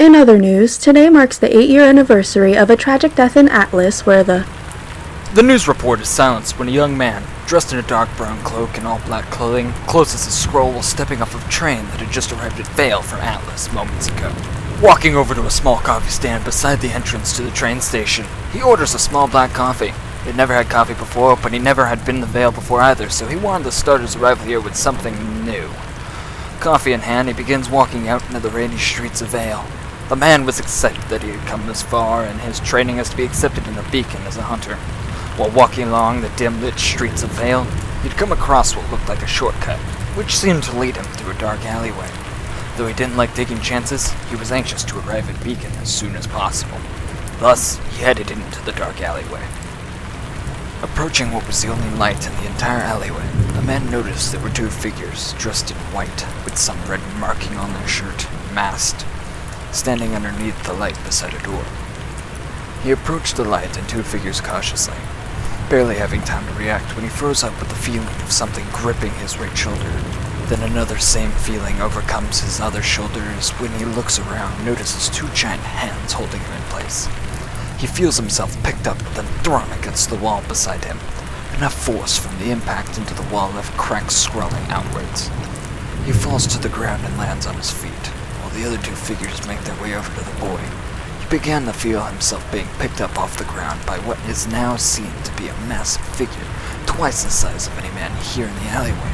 In other news, today marks the 8-year anniversary of a tragic death in Atlas where the news report is silenced when a young man, dressed in a dark brown cloak and all black clothing, closes his scroll while stepping off of a train that had just arrived at Vale from Atlas moments ago. Walking over to a small coffee stand beside the entrance to the train station, he orders a small black coffee. He'd never had coffee before, but he never had been to Vale before either, so he wanted to start his arrival here with something new. Coffee in hand, he begins walking out into the rainy streets of Vale. The man was excited that he had come this far, and his training as to be accepted in a beacon as a hunter. While walking along the dim-lit streets of Vale, he'd come across what looked like a shortcut, which seemed to lead him through a dark alleyway. Though he didn't like taking chances, he was anxious to arrive at Beacon as soon as possible. Thus, he headed into the dark alleyway. Approaching what was the only light in the entire alleyway, the man noticed there were two figures dressed in white, with some red marking on their shirt, masked, standing underneath the light beside a door. He approached the light and two figures cautiously, barely having time to react when he froze up with the feeling of something gripping his right shoulder. Then another same feeling overcomes his other shoulder as when he looks around, notices two giant hands holding him in place. He feels himself picked up, then thrown against the wall beside him. Enough force from the impact into the wall left cracks scrolling outwards. He falls to the ground and lands on his feet, while the other two figures make their way over to the boy. He began to feel himself being picked up off the ground by what is now seen to be a massive figure, twice the size of any man here in the alleyway.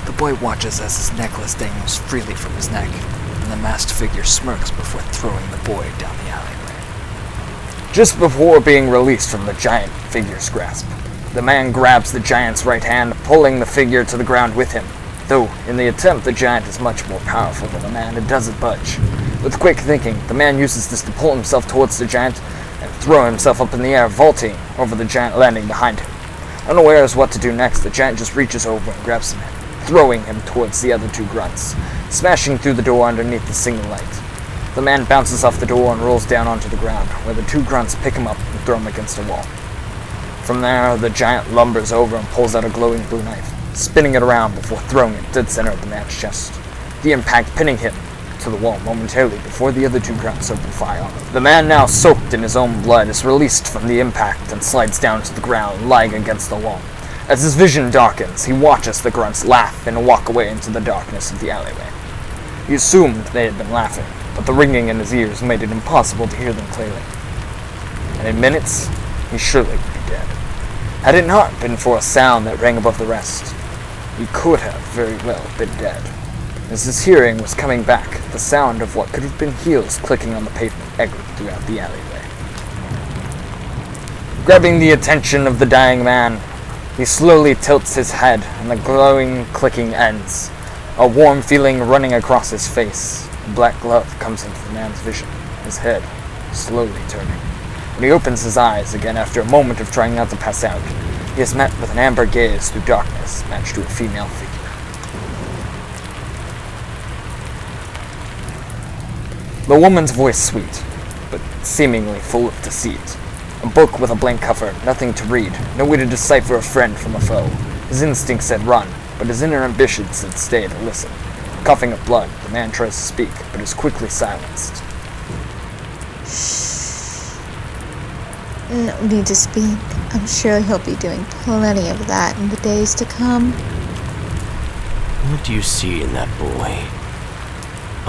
The boy watches as his necklace dangles freely from his neck, and the masked figure smirks before throwing the boy down the alleyway. Just before being released from the giant figure's grasp, the man grabs the giant's right hand, pulling the figure to the ground with him. Though, in the attempt, the giant is much more powerful than the man and doesn't budge. With quick thinking, the man uses this to pull himself towards the giant and throw himself up in the air, vaulting over the giant, landing behind him. Unaware as what to do next, the giant just reaches over and grabs him, throwing him towards the other two grunts, smashing through the door underneath the single light. The man bounces off the door and rolls down onto the ground, where the two grunts pick him up and throw him against a wall. From there, the giant lumbers over and pulls out a glowing blue knife, spinning it around before throwing it dead center of the man's chest, the impact pinning him to the wall momentarily before the other two grunts open fire on him. The man, now soaked in his own blood, is released from the impact and slides down to the ground, lying against the wall. As his vision darkens, he watches the grunts laugh and walk away into the darkness of the alleyway. He assumed they had been laughing, but the ringing in his ears made it impossible to hear them clearly. And in minutes, he surely would be dead. Had it not been for a sound that rang above the rest, he could have very well been dead. As his hearing was coming back, the sound of what could have been heels clicking on the pavement echoed throughout the alleyway. Grabbing the attention of the dying man, he slowly tilts his head, and the glowing clicking ends. A warm feeling running across his face. A black glove comes into the man's vision, his head slowly turning. When he opens his eyes again after a moment of trying not to pass out, he is met with an amber gaze through darkness matched to a female figure. The woman's voice sweet, but seemingly full of deceit. A book with a blank cover, nothing to read, no way to decipher a friend from a foe. His instinct said run, but his inner ambition said stay to listen. Coughing up blood, the man tries to speak, but is quickly silenced. No need to speak. I'm sure he'll be doing plenty of that in the days to come. What do you see in that boy?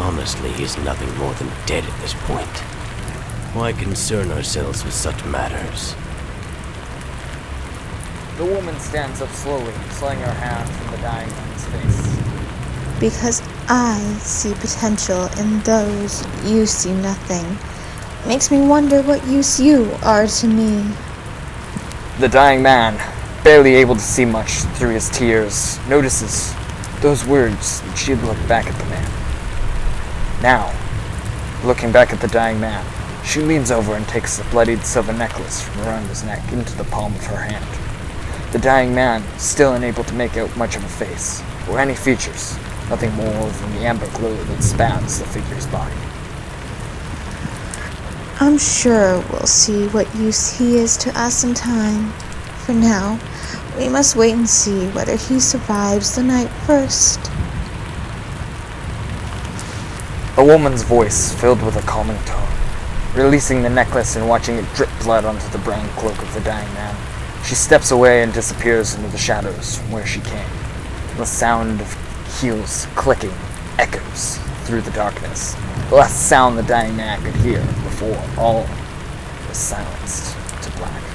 Honestly, he's nothing more than dead at this point. Why concern ourselves with such matters? The woman stands up slowly, sliding her hand from the dying man's face. Because I see potential in those you see nothing. Makes me wonder what use you are to me. The dying man, barely able to see much through his tears, notices those words and she looked back at the man. Now, looking back at the dying man, she leans over and takes the bloodied silver necklace from around his neck into the palm of her hand. The dying man, still unable to make out much of a face, or any features, nothing more than the amber glow that spans the figure's body. I'm sure we'll see what use he is to us in time. For now, we must wait and see whether he survives the night first. A woman's voice filled with a calming tone. Releasing the necklace and watching it drip blood onto the brown cloak of the dying man, she steps away and disappears into the shadows from where she came. The sound of heels clicking echoes through the darkness, the last sound the dying man could hear before all was silenced to black.